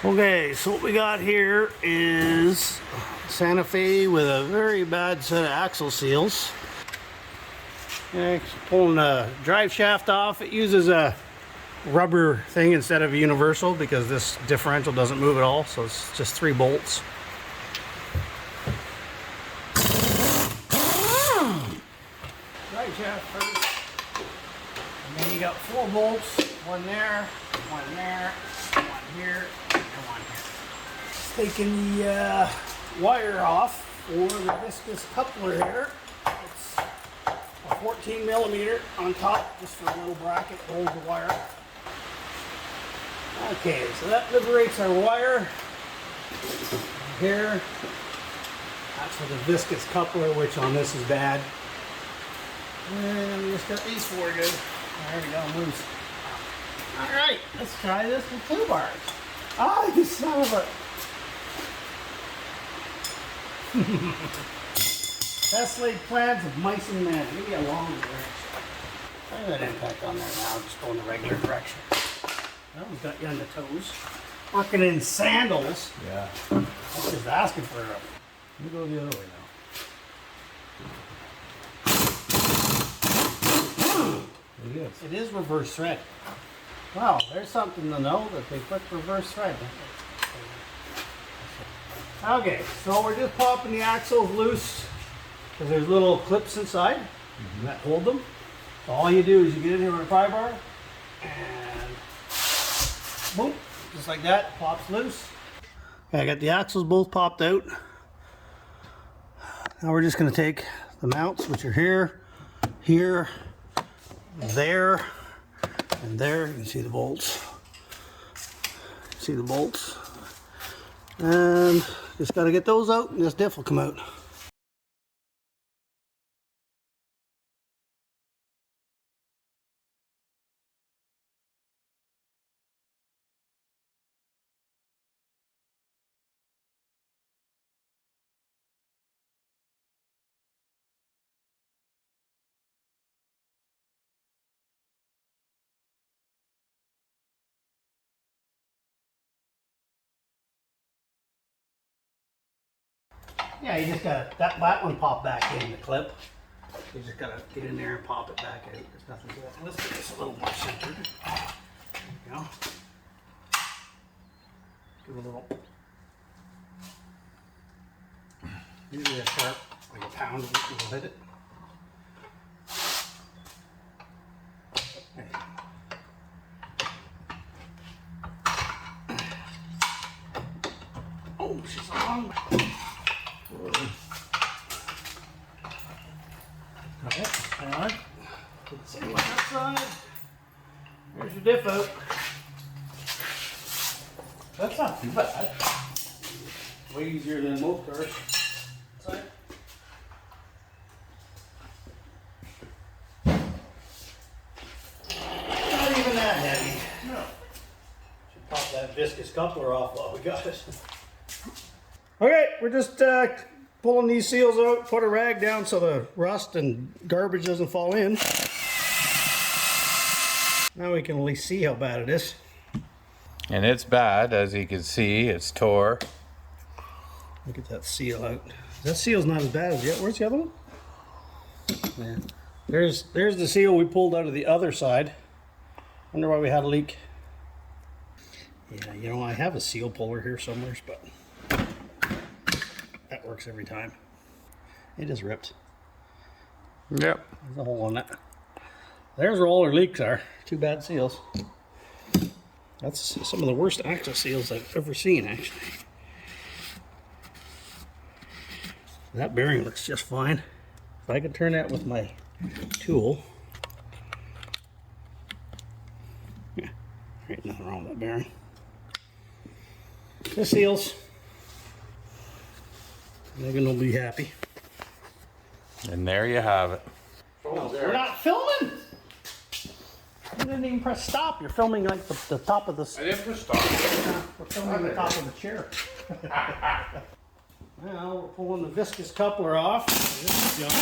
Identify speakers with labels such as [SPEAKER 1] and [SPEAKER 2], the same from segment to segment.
[SPEAKER 1] Okay, so what we got here is Santa Fe with a very bad set of axle seals. Okay, so pulling the drive shaft off. It uses a rubber thing instead of a universal because this differential doesn't move at all, so it's just 3 bolts. Drive shaft first. And then you got 4 bolts, one there, one there, one here, and one here. Taking the wire off for the Viscous coupler here. It's a 14 millimeter on top, just for a little bracket to hold the wire. Okay, so that liberates our wire. Here, that's for the Viscous coupler, which on this is bad. And we just got these 4 good. There we go, loose. Alright, let's try this with 2 bars. Ah, you son of a... Best laid plans of mice and men. Maybe a longer direction. Try that impact on there now, just go in the regular direction. Well, we got you on the toes. Working in sandals.
[SPEAKER 2] Yeah.
[SPEAKER 1] I'm just asking for it. Let me go the other way now. It is reverse thread. Wow, there's something to know that they put reverse thread. Okay, so we're just popping the axles loose because there's little clips inside that hold them. So all you do is you get in here with a pry bar and boom, just like that, pops loose. Okay, I got the axles both popped out. Now we're just going to take the mounts, which are here, here, there, and there. You can see the bolts. See the bolts. And just got to get those out and this diff will come out. Yeah, you just got that one popped back in the clip. You just gotta get in there and pop it back out. There's nothing to it. Let's get this a little more centered. There you go. Give it a little. Usually a sharp, like a pound of it will hit it. There. Oh, she's a long way. Alright, hang on. Let's see what's outside. There's your diff out. That's not too bad. Way easier than most cars. Outside. Not even that heavy. No. Should pop that Viscous coupler off while we got it. Okay, we're just pulling these seals out, put a rag down so the rust and garbage doesn't fall in. Now we can at least see how bad it is.
[SPEAKER 2] And it's bad, as you can see, it's tore.
[SPEAKER 1] Look at that seal out. That seal's not as bad as yet. Where's the other one? Yeah. There's the seal we pulled out of the other side. Wonder why we had a leak. Yeah, you know, I have a seal puller here somewhere, but that works every time. It is ripped.
[SPEAKER 2] Yep.
[SPEAKER 1] There's a hole in it. There's where all our leaks are. 2 bad seals. That's some of the worst axle seals I've ever seen, actually. That bearing looks just fine. If I could turn that with my tool. Yeah, ain't nothing wrong with that bearing. The seals. Megan will be happy.
[SPEAKER 2] And there you have it.
[SPEAKER 1] Oh, we're not filming! You didn't even press stop. You're filming like the top of the...
[SPEAKER 2] I didn't press stop.
[SPEAKER 1] We're filming the top of the chair. Now we're pulling the Viscous coupler off. This is junk.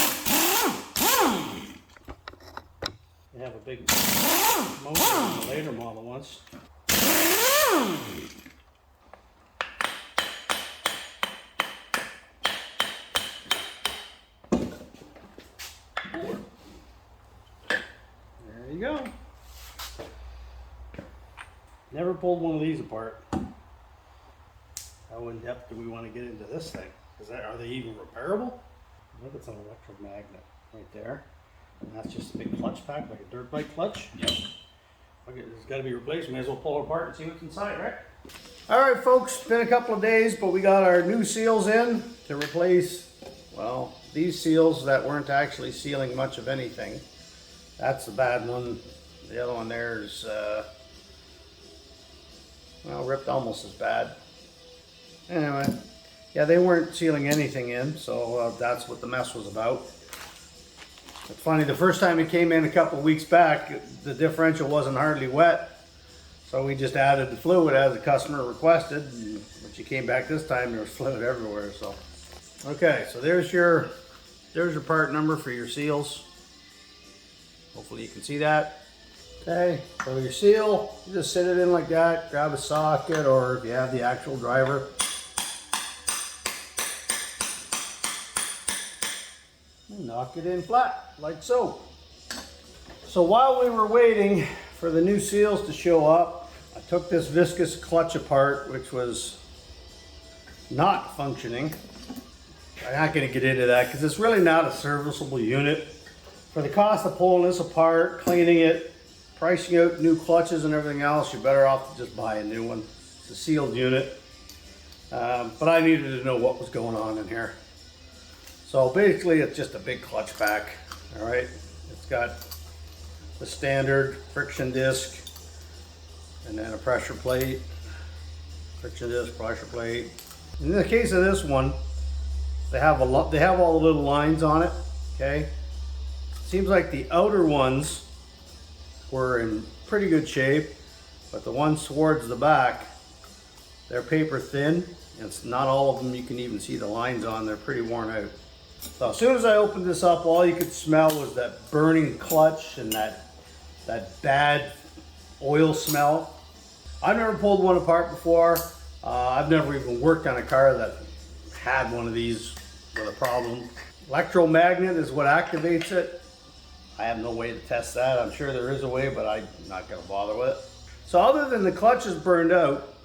[SPEAKER 1] They have a big motor on the later model once. never pulled one of these apart. How in depth do we want to get into this thing? Are they even repairable? Look, it's an electromagnet right there. And that's just a big clutch pack, like a dirt bike clutch.
[SPEAKER 2] Yep.
[SPEAKER 1] Okay, it's got to be replaced. May as well pull it apart and see what's inside, right? All right, folks, it's been a couple of days, but we got our new seals in to replace, well, these seals that weren't actually sealing much of anything. That's the bad one. The other one there is, well, ripped almost as bad. Anyway, yeah, they weren't sealing anything in, so that's what the mess was about. It's funny, the first time it came in a couple of weeks back, the differential wasn't hardly wet. So we just added the fluid as the customer requested. And when she came back this time, there was fluid everywhere. So, okay, so there's your part number for your seals. Hopefully you can see that. Okay, so your seal, you just sit it in like that, grab a socket, or if you have the actual driver. And knock it in flat, like so. So while we were waiting for the new seals to show up, I took this Viscous clutch apart, which was not functioning. I'm not going to get into that because it's really not a serviceable unit. For the cost of pulling this apart, cleaning it, pricing out new clutches and everything else, you're better off to just buy a new one. It's a sealed unit. But I needed to know what was going on in here. So basically it's just a big clutch pack, all right? It's got the standard friction disc and then a pressure plate, friction disc, pressure plate. In the case of this one, they have all the little lines on it, okay? Seems like the outer ones were in pretty good shape, but the ones towards the back, they're paper thin. It's not all of them you can even see the lines on, they're pretty worn out. So as soon as I opened this up, all you could smell was that burning clutch and that bad oil smell. I've never pulled one apart before. I've never even worked on a car that had one of these with a problem. Electromagnet is what activates it. I have no way to test that. I'm sure there is a way, but I'm not gonna bother with it. So other than the clutch is burned out,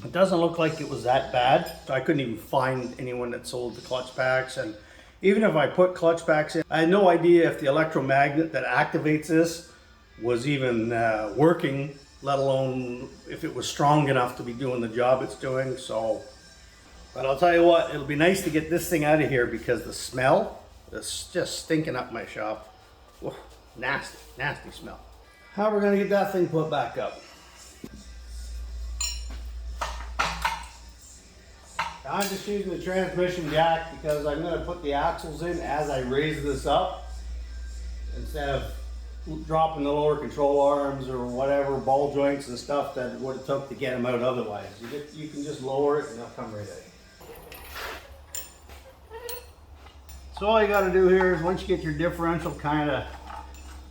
[SPEAKER 1] it doesn't look like it was that bad. So I couldn't even find anyone that sold the clutch packs, and even if I put clutch packs in, I had no idea if the electromagnet that activates this was even working, let alone if it was strong enough to be doing the job it's doing. So, but I'll tell you what, it'll be nice to get this thing out of here because the smell is just stinking up my shop. Whoa, nasty, nasty smell. How we're gonna get that thing put back up? I'm just using the transmission jack because I'm going to put the axles in as I raise this up instead of dropping the lower control arms or whatever ball joints and stuff that it would have took to get them out otherwise. You can just lower it and they'll come right out. So all you got to do here is once you get your differential kind of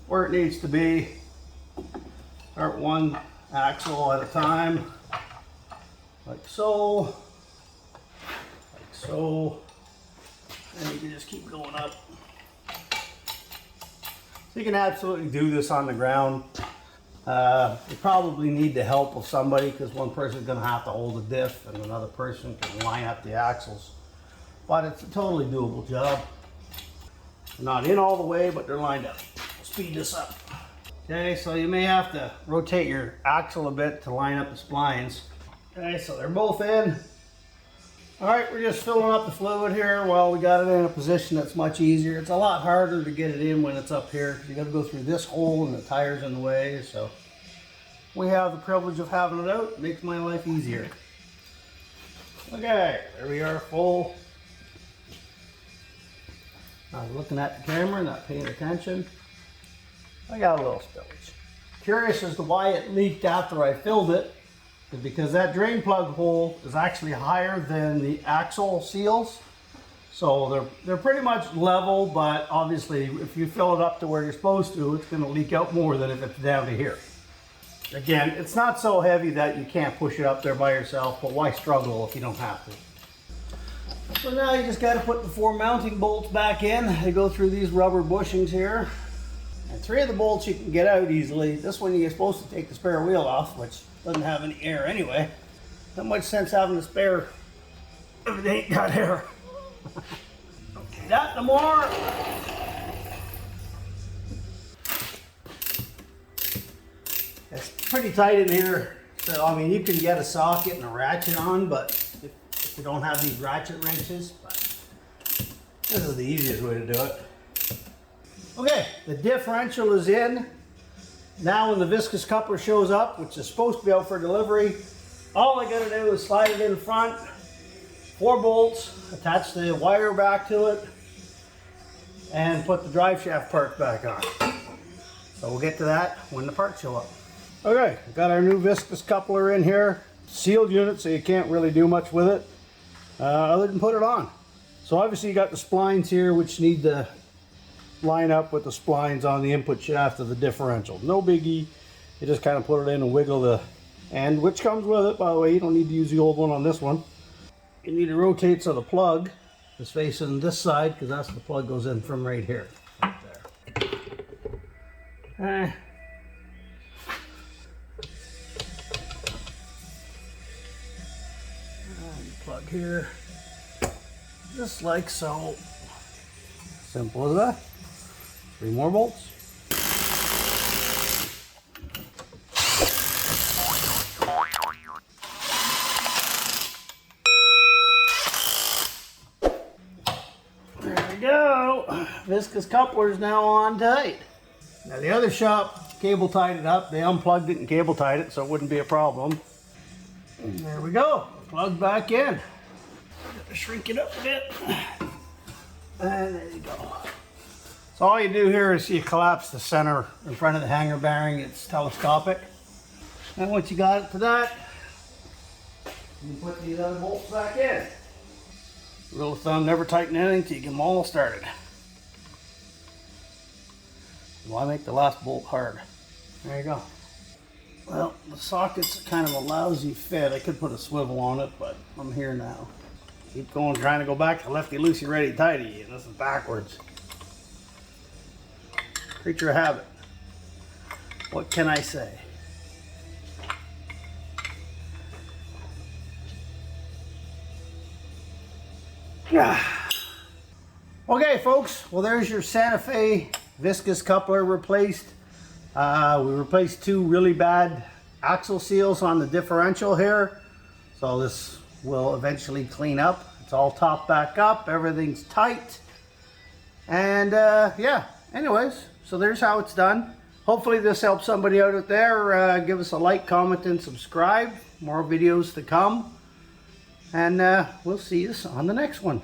[SPEAKER 1] where it needs to be, start one axle at a time, like so. So, and you can just keep going up. So you can absolutely do this on the ground. You probably need the help of somebody because one person's going to have to hold the diff and another person can line up the axles. But it's a totally doable job. They're not in all the way, but they're lined up. Speed this up. Okay, so you may have to rotate your axle a bit to line up the splines. Okay, so they're both in. All right, we're just filling up the fluid here. Well, we got it in a position that's much easier. It's a lot harder to get it in when it's up here because you got to go through this hole and the tire's in the way. So we have the privilege of having it out. It makes my life easier. Okay, there we are, full. I was looking at the camera, not paying attention. I got a little spillage. Curious as to why it leaked after I filled it. Because that drain plug hole is actually higher than the axle seals. So they're pretty much level, but obviously if you fill it up to where you're supposed to, it's going to leak out more than if it's down to here. Again, it's not so heavy that you can't push it up there by yourself, but why struggle if you don't have to? So now you just got to put the 4 mounting bolts back in. They go through these rubber bushings here. And 3 of the bolts you can get out easily. This one you're supposed to take the spare wheel off, which doesn't have any air anyway. Not much sense having a spare if it ain't got air. Not no more. It's pretty tight in here. So, I mean, you can get a socket and a ratchet on, but if you don't have these ratchet wrenches, but this is the easiest way to do it. Okay, the differential is in. Now when the viscous coupler shows up, which is supposed to be out for delivery, all I gotta do is slide it in front, 4 bolts, attach the wire back to it, and put the drive shaft parts back on. So we'll get to that when the parts show up. Okay, got our new viscous coupler in here. Sealed unit, so you can't really do much with it other than put it on. So obviously you got the splines here, which need to line up with the splines on the input shaft of the differential. No biggie. You just kind of put it in and wiggle the end, which comes with it, by the way. You don't need to use the old one on this one. You need to rotate so the plug is facing this side, because that's the plug goes in from right here. Right there. Plug here, just like so. Simple as that. 3 more bolts. There we go. Viscous coupler is now on tight. Now the other shop cable tied it up. They unplugged it and cable tied it, so it wouldn't be a problem. And there we go. Plug back in. Shrink it up a bit. And there you go. So all you do here is you collapse the center in front of the hanger bearing. It's telescopic. And once you got it to that, you put these other bolts back in. Rule of thumb, never tighten anything till you get them all started. Why make the last bolt hard? There you go. Well, the socket's kind of a lousy fit. I could put a swivel on it, but I'm here now. Keep going, trying to go back to lefty loosey, righty tighty, and this is backwards. Creature of habit. What can I say? Okay, folks. Well, there's your Santa Fe viscous coupler replaced. We replaced 2 really bad axle seals on the differential here. So this will eventually clean up. It's all topped back up. Everything's tight. And yeah, anyways, so there's how it's done. Hopefully this helps somebody out there. Give us a like, comment, and subscribe. More videos to come. And we'll see you on the next one.